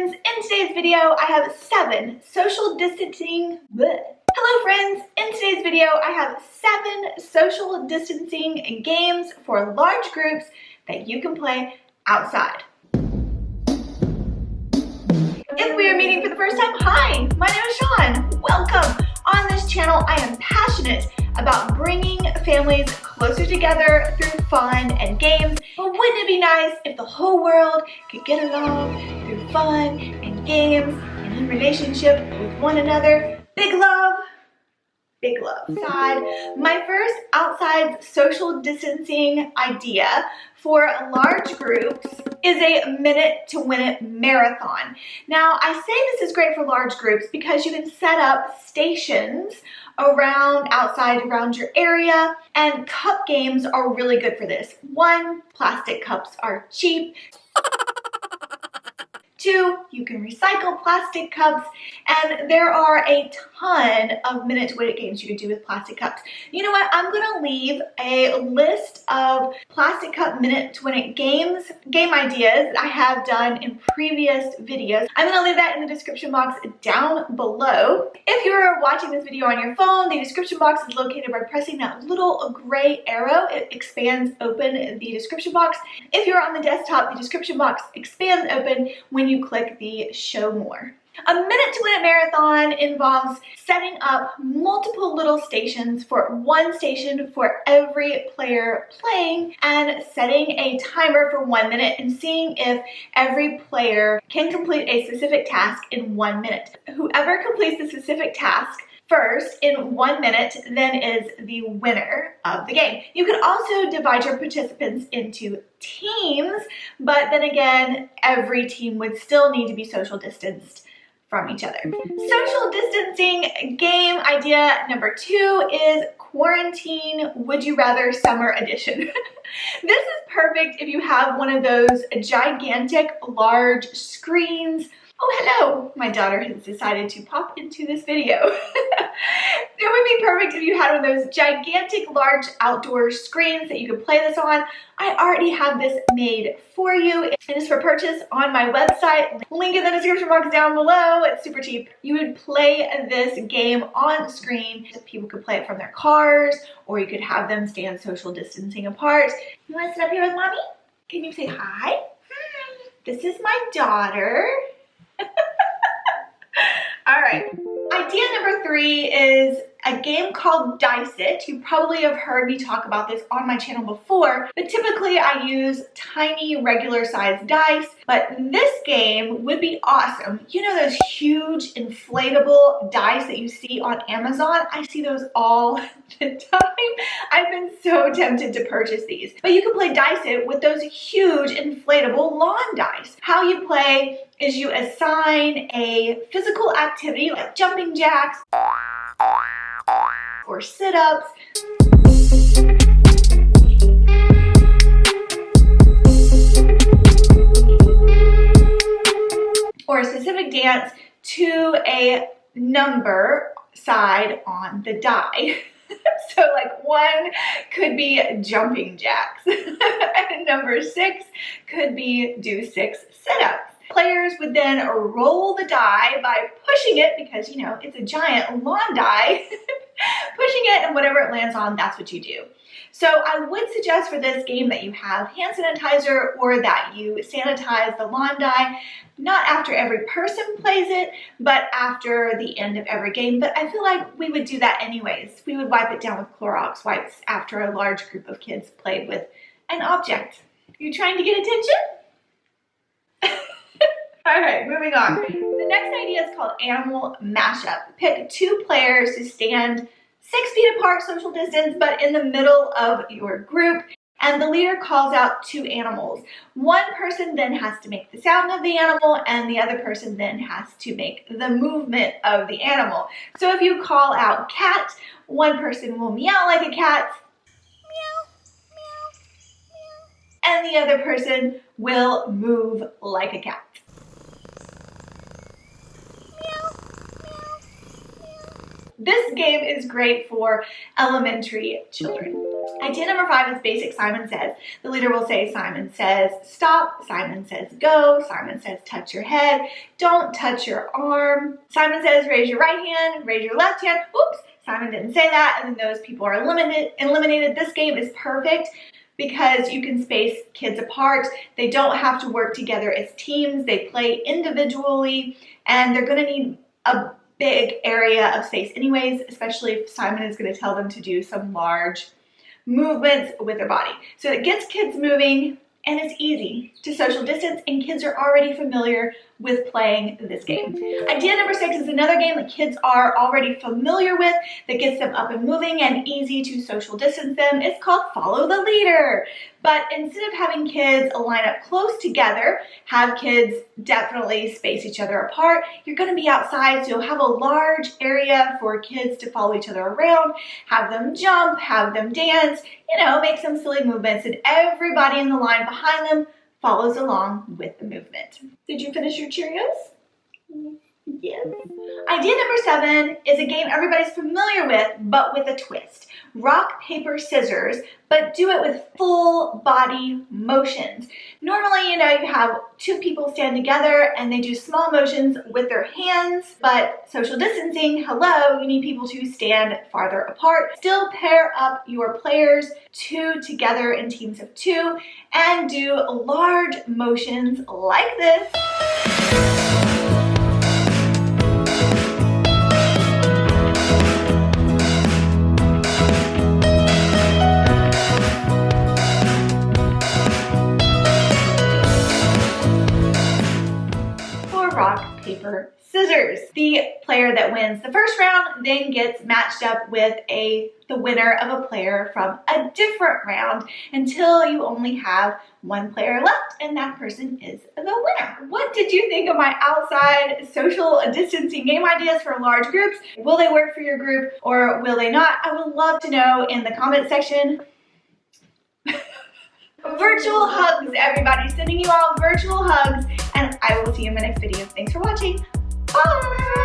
friends, in today's video I have 7 social distancing Hello friends, in today's video I have 7 social distancing games for large groups that you can play outside. If we are meeting for the first time, hi, my name is Shawn. Welcome. On this channel I am passionate about bringing families closer together through fun and games. But wouldn't it be nice if the whole world could get along through fun and games and in relationship with one another? Big love. Big love. My first outside social distancing idea for large groups is a minute to win it marathon. Now, I say this is great for large groups because you can set up stations around your area, and cup games are really good for this. 1, plastic cups are cheap. 2, you can recycle plastic cups, and there are a ton of minute to win it games you can do with plastic cups. You know what? I'm gonna leave a list of plastic cup minute to win it game ideas that I have done in previous videos. I'm gonna leave that in the description box down below. If you're watching this video on your phone, the description box is located by pressing that little gray arrow. It expands open the description box. If you're on the desktop, the description box expands open when you click the show more. A minute to win it marathon involves setting up multiple little stations for 1 station for every player playing and setting a timer for 1 minute and seeing if every player can complete a specific task in 1 minute. Whoever completes the specific task first in 1 minute then is the winner of the game. You can also divide your participants into teams, but then again, every team would still need to be social distanced from each other. Social distancing game idea number 2 is quarantine would you rather summer edition. This is perfect if you have one of those gigantic large screens. Oh, hello! My daughter has decided to pop into this video. It would be perfect if you had one of those gigantic large outdoor screens that you could play this on. I already have this made for you. It is for purchase on my website. Link in the description box down below. It's super cheap. You would play this game on screen. People could play it from their cars, or you could have them stand social distancing apart. You want to sit up here with mommy? Can you say hi? Hi. This is my daughter. All right, idea number 3 is a game called Dice It. You probably have heard me talk about this on my channel before, but typically I use tiny regular sized dice, but this game would be awesome. You know those huge inflatable dice that you see on Amazon? I see those all the time. I've been so tempted to purchase these, but you can play Dice It with those huge inflatable lawn dice. How you play is you assign a physical activity like jumping jacks or sit-ups or a specific dance to a number side on the die. So like 1 could be jumping jacks and number 6 could be do 6 sit-ups. Players would then roll the die by pushing it, because you know it's a giant lawn die, pushing it, and whatever it lands on, that's what you do. So I would suggest for this game that you have hand sanitizer, or that you sanitize the lawn die, not after every person plays it, but after the end of every game. But I feel like we would do that anyways. We would wipe it down with Clorox wipes after a large group of kids played with an object. You trying to get attention? All right, moving on. The next idea is called Animal Mashup. Pick 2 players to stand 6 feet apart, social distance, but in the middle of your group, and the leader calls out 2 animals. 1 person then has to make the sound of the animal, and the other person then has to make the movement of the animal. So if you call out cat, 1 person will meow like a cat, meow, meow, meow, and the other person will move like a cat. This game is great for elementary children. Idea number 5 is basic Simon Says. The leader will say, Simon says stop, Simon says go, Simon says touch your head, don't touch your arm. Simon says raise your right hand, raise your left hand. Oops, Simon didn't say that, and then those people are eliminated. This game is perfect because you can space kids apart. They don't have to work together as teams. They play individually, and they're gonna need a big area of space anyways, especially if Simon is gonna tell them to do some large movements with their body. So it gets kids moving, and it's easy to social distance, and kids are already familiar with playing this game. Idea number 6 is another game that kids are already familiar with that gets them up and moving and easy to social distance them. It's called Follow the Leader. But instead of having kids line up close together, have kids definitely space each other apart. You're going to be outside, so you'll have a large area for kids to follow each other around, have them jump, have them dance, make some silly movements, and everybody in the line behind them follows along with the movement. Did you finish your Cheerios? Yes. Idea number 7 is a game everybody's familiar with, but with a twist. Rock, paper, scissors, but do it with full body motions. Normally, you have 2 people stand together and they do small motions with their hands, but social distancing, hello, you need people to stand farther apart. Still pair up your players 2 together in teams of 2 and do large motions like this. Rock, paper, scissors. The player that wins the first round then gets matched up with the winner of a player from a different round until you only have 1 player left, and that person is the winner. What did you think of my outside social distancing game ideas for large groups? Will they work for your group or will they not? I would love to know in the comment section. Virtual hugs, everybody. Sending you all virtual hugs, and I will see you in my next video. Thanks for watching. Bye!